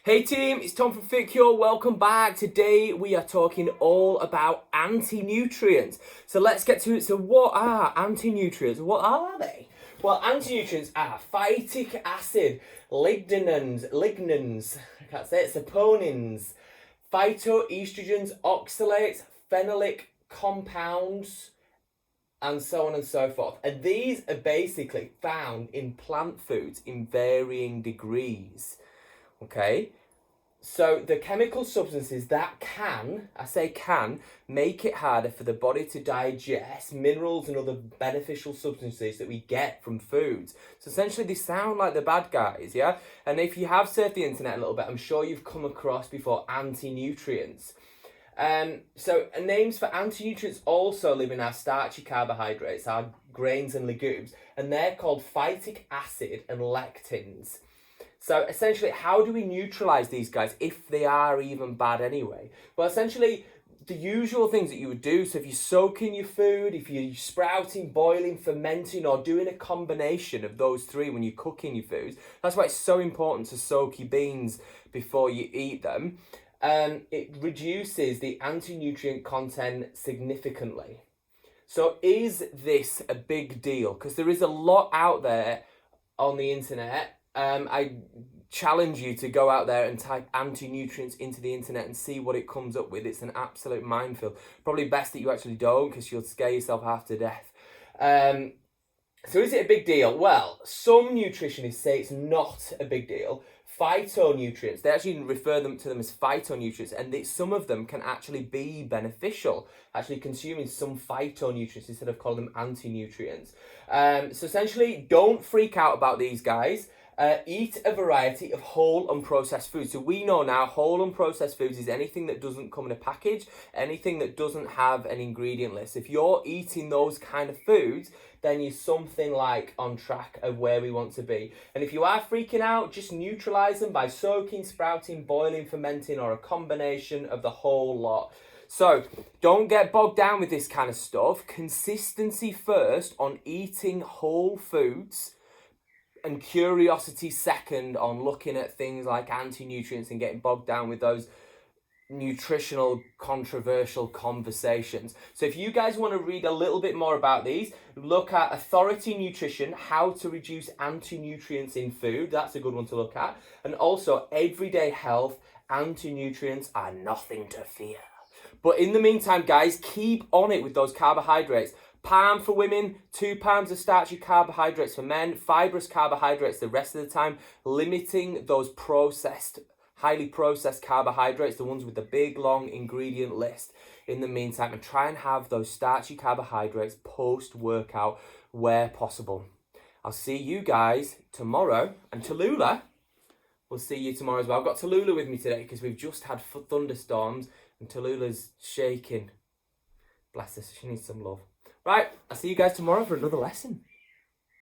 Hey team, it's Tom from FitCure. Welcome back. Today we are talking all about anti-nutrients. So let's get to it. So what are anti-nutrients? What are they? Well, anti-nutrients are phytic acid, lignans, I can't say it, saponins, phytoestrogens, oxalates, phenolic compounds, and so on and so forth. And these are basically found in plant foods in varying degrees. Okay, so the chemical substances that can make it harder for the body to digest minerals and other beneficial substances that we get from foods. So essentially they sound like the bad guys, yeah? And if you have surfed the internet a little bit, I'm sure you've come across before anti-nutrients. So names for anti-nutrients also live in our starchy carbohydrates, our grains and legumes, and they're called phytic acid and lectins. So essentially, how do we neutralize these guys if they are even bad anyway? Well, essentially, the usual things that you would do, so if you're soaking your food, if you're sprouting, boiling, fermenting, or doing a combination of those three when you're cooking your foods, that's why it's so important to soak your beans before you eat them. It reduces the anti-nutrient content significantly. So is this a big deal? Because there is a lot out there on the internet. I challenge you to go out there and type anti-nutrients into the internet and see what it comes up with. It's an absolute minefield. Probably best that you actually don't, because you'll scare yourself half to death. So is it a big deal? Well, some nutritionists say it's not a big deal. Phytonutrients, they actually refer to them as phytonutrients, and some of them can actually be beneficial, actually consuming some phytonutrients instead of calling them anti-nutrients. So essentially, don't freak out about these guys. Eat a variety of whole unprocessed foods. So we know now whole unprocessed foods is anything that doesn't come in a package, anything that doesn't have an ingredient list. If you're eating those kind of foods, then you're something like on track of where we want to be. And if you are freaking out, just neutralize them by soaking, sprouting, boiling, fermenting, or a combination of the whole lot. So don't get bogged down with this kind of stuff. Consistency first on eating whole foods, and curiosity second on looking at things like anti-nutrients and getting bogged down with those nutritional controversial conversations. So if you guys want to read a little bit more about these, look at Authority Nutrition, How to Reduce Anti-Nutrients in Food. That's a good one to look at. And also Everyday Health, Anti-Nutrients Are Nothing to Fear. But in the meantime, guys, keep on it with those carbohydrates. Palm for women, 2 pounds of starchy carbohydrates for men, fibrous carbohydrates the rest of the time, limiting those highly processed carbohydrates, the ones with the big long ingredient list in the meantime, and try and have those starchy carbohydrates post-workout where possible. I'll see you guys tomorrow, and Tallulah will see you tomorrow as well. I've got Tallulah with me today because we've just had thunderstorms and Tallulah's shaking. Bless her, she needs some love. Right, I'll see you guys tomorrow for another lesson.